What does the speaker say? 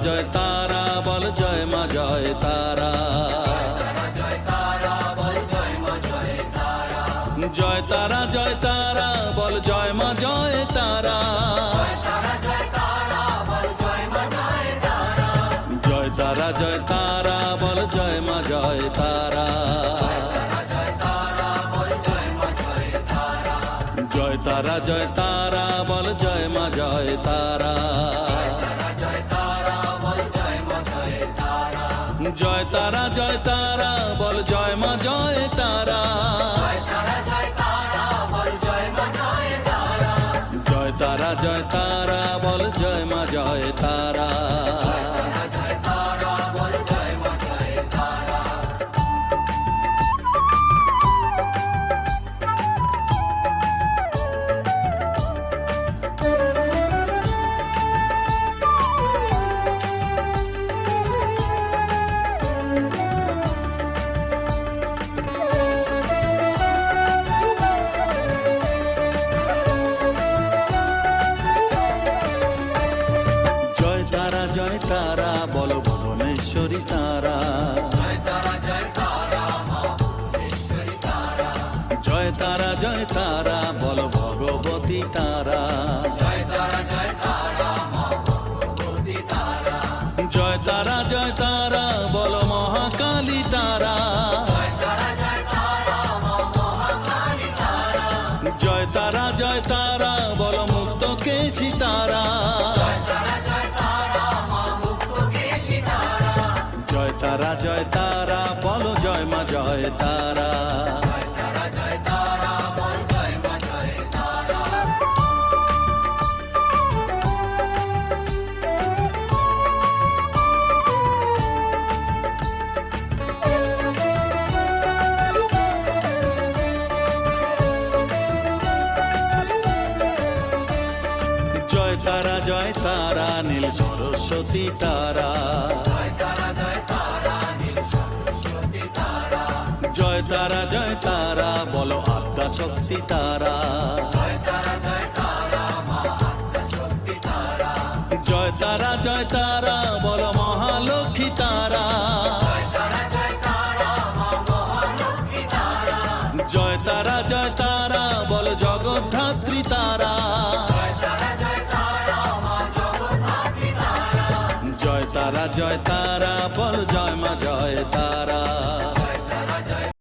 জয় তারা বল জয় মা জয় তারা। জয় তারা জয় তারা বল জয় মা জয় তারা। জয় তারা জয় তারা বল জয় মা জয় তারা। জয় তারা জয় তারা বল জয় মা জয় তারা। জয় তারা জয় তারা বল জয় মা জয় তারা। জয় তারা জয় তারা বল জয় মা জয় তারা। জয় তারা বল ভুবনেশ্বরী তারা। জয় তারা জয় তারা বল ভগবতী তারা। জয় তারা জয় তারা বল মহাকালী তারা। জয় তারা জয় তারা বল মুক্তকেশী তারা। জয় তারা জয় তারা বল জয় মা জয় তারা। জয় তারা জয় তারা নীল সরস্বতী তারা। জয় তারা জয় তারা বলো আদ্যা শক্তি তারা। জয় তারা জয় তারা বলো মহালক্ষ্মী তারা। জয় তারা জয় তারা বলো জগদ্ধাত্রী তারা। জয় তারা জয় তারা বল জয় মা জয় তারা।